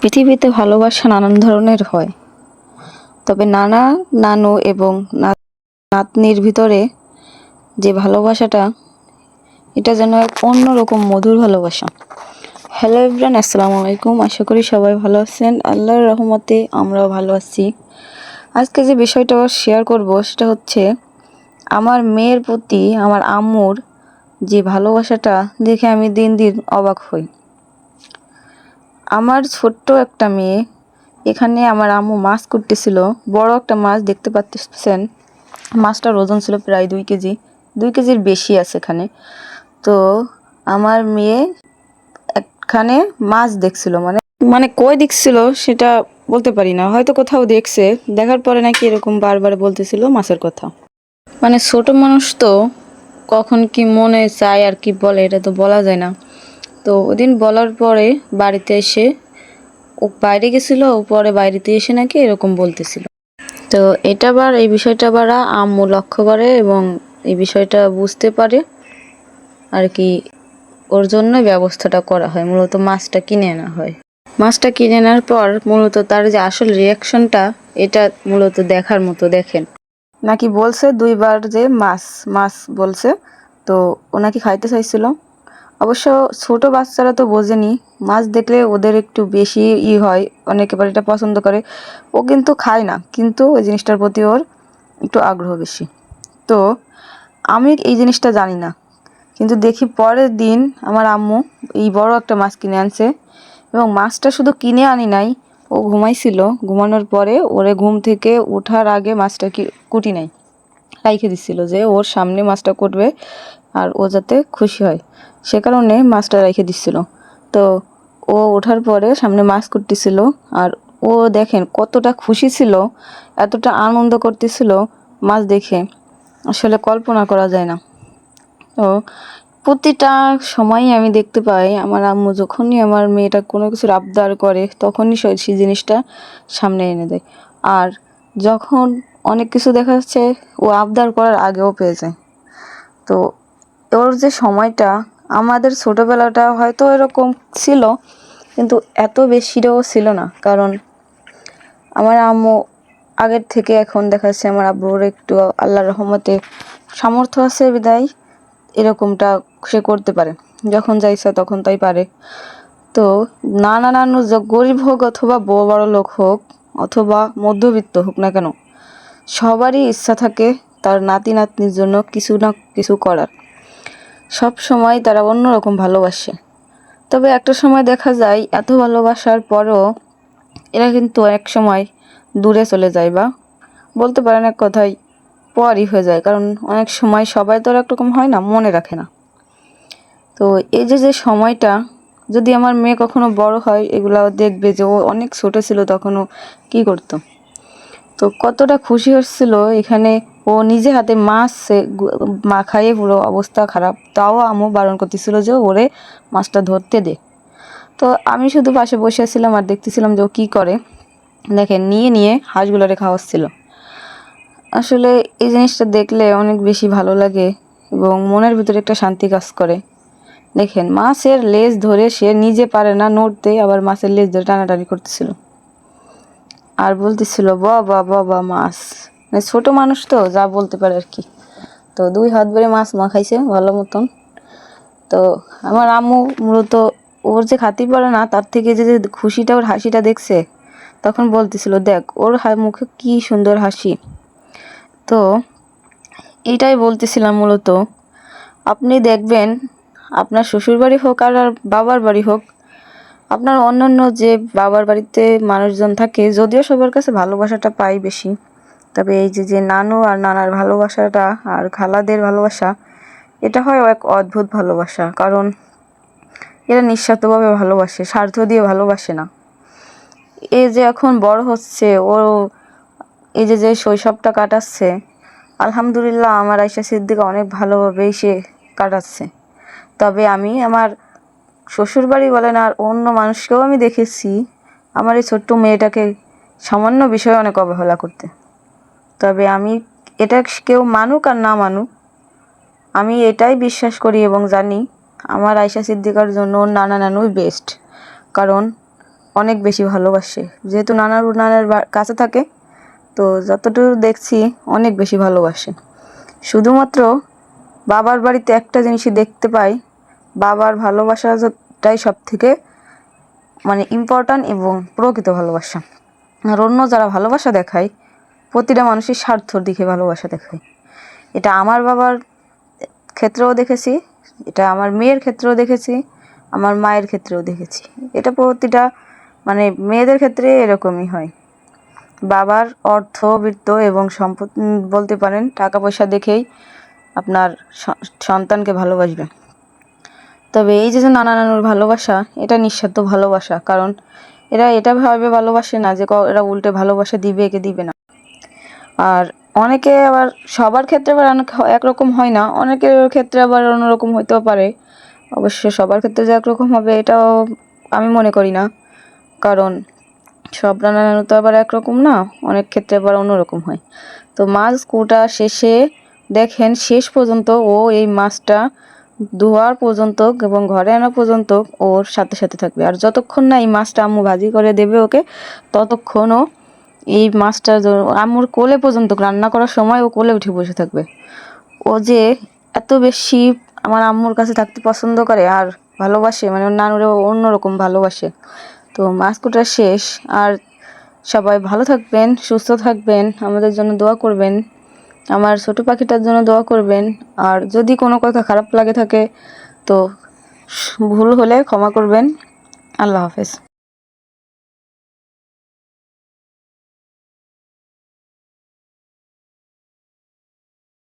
পৃথিবীতে ভালোবাসা নানান ধরনের হয়, তবে নানা নানু এবং নাতনির ভিতরে যে ভালোবাসাটা, এটা যেন এক অন্যরকম মধুর ভালোবাসা। হ্যালো এভরিওয়ান, আসসালামু আলাইকুম। আশা করি সবাই ভালো আছেন। আল্লাহর রহমতে আমরাও ভালো আছি। আজকে যে বিষয়টা শেয়ার করব সেটা হচ্ছে আমার মেয়ের প্রতি আমার আম্মুর যে ভালোবাসাটা দেখে আমি দিন দিন অবাক হই। আমার ছোট্ট একটা মেয়ে, এখানে আমার আম্মু মাছ করতেছিল, বড় একটা মাছ দেখতে পাচ্ছেন। মাছটার ওজন ছিল প্রায় 2 কেজি, 2 কেজির বেশি আছে এখানে। তো আমার মেয়ে এখানে মাছ দেখছিল, মানে কই দেখছিল সেটা বলতে পারি না, হয়তো কোথাও দেখছে, দেখার পরে নাকি এরকম বারবার বলতেছিল মাছের কথা। মানে ছোট মানুষ তো কখন কি মনে চায় আর কি বলে এটা তো বলা যায় না। তো ওদিন বলার পরে বাড়িতে এসে ও বাইরে গেছিল, পরে বাড়িতে এসে নাকি এরকম বলতেছিল। তো এই বিষয়টা বারা আম্মু লক্ষ্য করে এবং এই বিষয়টা বুঝতে পারে আর কি। ওর জন্য ব্যবস্থাটা করা হয়, মূলত মাছটা কিনে আনা হয়। মাছটা কিনে আনার পর মূলত তার যে আসল রিয়াকশনটা, এটা মূলত দেখার মতো। দেখেন, নাকি বলছে 2বার যে মাছ মাছ বলছে, তো ও নাকি খাইতে চাইছিল। অবশ্য ছোট বাচ্চারা তো বোঝেনি, মাছ দেখলে ওদের একটু বেশি হয়, অনেকে আবার এটা পছন্দ করে। ও কিন্তু খায় না, কিন্তু ওই জিনিসটার প্রতি ওর একটু আগ্রহ বেশি। তো আমি এই জিনিসটা জানি না, কিন্তু দেখি পরের দিন আমার আম্মু এই বড় একটা মাছ কিনে আনছে, এবং মাছটা শুধু কিনে আনি নাই, ও ঘুমাইছিল, ঘুমানোর পরে ওরে ঘুম থেকে ওঠার আগে মাছটা কুটি নাই, রাইখে দিচ্ছিল যে ওর সামনে মাছটা কুটবে আর ও যাতে খুশি হয়, সে কারণে মাছটা রেখে দিচ্ছিল। তো ও ওঠার পরে সামনে মাছ কুটতেছিল, আর ও দেখেন কতটা খুশি ছিল, এতটা আনন্দ করতেছিল মাছ দেখে, আসলে কল্পনা করা যায় না। তো প্রতিটা সময়ই আমি দেখতে পাই আমার আম্মু যখনই আমার মেয়েটা কোনো কিছুর আবদার করে তখনই সেই জিনিসটা সামনে এনে দেয়। আর যখন অনেক কিছু দেখা যাচ্ছে ও আবদার করার আগেও পেয়ে যায়। তো ওর যে সময়টা, আমাদের ছোটোবেলাটা হয়তো এরকম ছিল, কিন্তু এত বেশিটাও ছিল না। কারণ আমার আম্মু আগের থেকে এখন দেখা যাচ্ছে আমার আব্বুর একটু আল্লাহর রহমতে সামর্থ্য আছে বিদায় এরকমটা সে করতে পারে, যখন যা ইচ্ছা তখন তাই পারে। তো নানু গরিব হোক অথবা বড় লোক হোক অথবা মধ্যবিত্ত হোক না কেন, সবারই ইচ্ছা থাকে তার নাতি নাতনির জন্য কিছু না কিছু করার। সব সময় তারা অন্যরকম ভালোবাসে। তবে একটা সময় দেখা যায় এত ভালোবাসার পরও এরা কিন্তু এক সময় দূরে চলে যায়, বা বলতে পারেন এক কথায় পরই হয়ে যায়। কারণ অনেক সময় সবাই তো একরকম হয় না, মনে রাখে না। তো এই যে সময়টা, যদি আমার মেয়ে কখনো বড় হয় এগুলা দেখবে যে ও অনেক ছোট ছিল তখনও কি করতো, তো কতটা খুশি হচ্ছিল। এখানে ও নিজে হাতে মাছ খাইয়ে পুরো অবস্থা খারাপ, তাও আম্মু বারণ করতেছিল যে ওরে মাছটা ধরতে দে। তো আমি শুধু পাশে বসে ছিলাম আর দেখতেছিলাম যে ও কী করে। দেখেন, নিয়ে নিয়ে হাঁসগুলোরে খাওয়াচ্ছিল। আসলে এই জিনিসটা দেখলে অনেক বেশি ভালো লাগে এবং মনের ভিতরে একটা শান্তি কাজ করে। দেখেন, মাছের লেজ ধরে সে নিজে পারে না নড়তে, আবার মাছের লেজ ধরে টানাটানি করতেছিল আর বলতেছিল বাবা বাবা মাছ। মানে ছোট মানুষ তো যা বলতে পারে আর কি। তো 2 হাত ভরে মাছ মাখাইছে ভালো মতন। তো আমার আম্মু মূলত ওর যে খাতি পারে না, তার থেকে যে খুশিটা, ওর হাসিটা দেখছে, তখন বলতেছিল দেখ ওর মুখে কি সুন্দর হাসি। তো এইটাই বলতেছিলাম মূলত, আপনি দেখবেন আপনার শ্বশুর বাড়ি হোক আর বাবার বাড়ি হোক, আপনার অন্যান্য যে বাবার বাড়িতে মানুষজন থাকে, যদিও সবার কাছে ভালোবাসাটা পাই বেশি, তবে এই যে নানু আর নানার ভালোবাসাটা আর খালাদের ভালোবাসা, এটা হয় এক অদ্ভুত ভালোবাসা। কারণ এরা নিঃস্বার্থভাবে ভালোবাসে, স্বার্থ দিয়ে ভালোবাসে না। এই যে এখন বড় হচ্ছে, ও এই যে শৈশবটা কাটাচ্ছে, আলহামদুলিল্লাহ আমার আয়েশা সিদ্দিকা অনেক ভালোভাবেই সে কাটাচ্ছে। তবে আমি আমার শ্বশুরবাড়ি বলেন আর অন্য মানুষকেও আমি দেখেছি আমার এই ছোট্ট মেয়েটাকে সামান্য বিষয়ে অনেক অবহেলা করতে। তবে আমি এটা কেউ মানুক আর না মানুক, আমি এটাই বিশ্বাস করি এবং জানি আমার আয়েশা সিদ্দিকার জন্য ওর নানা নানুই বেস্ট। কারণ অনেক বেশি ভালোবাসে, যেহেতু নানার কাছে থাকে, তো যতটুকু দেখছি অনেক বেশি ভালোবাসে। শুধুমাত্র বাবার বাড়িতে একটা জিনিসই দেখতে পাই, বাবার ভালোবাসাটাই সব থেকে মানে ইম্পর্ট্যান্ট এবং প্রকৃত ভালোবাসা। আর অন্য যারা ভালোবাসা দেখায়, প্রতিটা মানুষই স্বার্থর দিকে ভালোবাসা দেখায়। এটা আমার বাবার ক্ষেত্রেও দেখেছি, এটা আমার মেয়ের ক্ষেত্রেও দেখেছি, আমার মায়ের ক্ষেত্রেও দেখেছি। এটা প্রতিটা মানে মেয়েদের ক্ষেত্রে এরকমই হয়। বাবার অর্থবিত্ত এবং সম্পদ বলতে পারেন টাকা পয়সা দেখেই আপনার সন্তানকে ভালোবাসবে। তবে এই যে নানা নানুর ভালোবাসা, এটা নিঃস্বার্থ ভালোবাসা, কারণ এরা এটা ভাবে ভালোবাসে না যে এরা উল্টে ভালোবাসা দিবে একে দিবে না। আর অনেকে আবার সবার ক্ষেত্রে আবার অনেক একরকম হয় না, অনেকের ক্ষেত্রে আবার অন্যরকম হইতেও পারে। অবশ্য সবার ক্ষেত্রে যে একরকম হবে এটাও আমি মনে করি না, কারণ সব নানা নানু তো আবার একরকম না, অনেক ক্ষেত্রে আবার অন্যরকম হয়। তো মাছ কুটা শেষে দেখেন শেষ পর্যন্ত ও এই মাছটা ধোয়ার পর্যন্ত এবং ঘরে আনা পর্যন্ত ওর সাথে সাথে থাকবে। আর যতক্ষণ না এই মাছটা আম্মু ভাজি করে দেবে ওকে, ততক্ষণও এই মাছটা আম্মুর কোলে পর্যন্ত রান্না করার সময় ও কোলে উঠে বসে থাকবে। ও যে এত বেশি আমার আম্মুর কাছে থাকতে পছন্দ করে আর ভালোবাসে, মানে ওর নানুরে অন্যরকম ভালোবাসে। তো মাছ কুটা শেষ, আর সবাই ভালো থাকবেন, সুস্থ থাকবেন, আমাদের জন্য দোয়া করবেন, আমার ছোট পাখিটার জন্য দোয়া করবেন। আর যদি কোনো কথা খারাপ লাগে থাকে তো ভুল হলে ক্ষমা করবেন। আল্লাহ হাফেজ।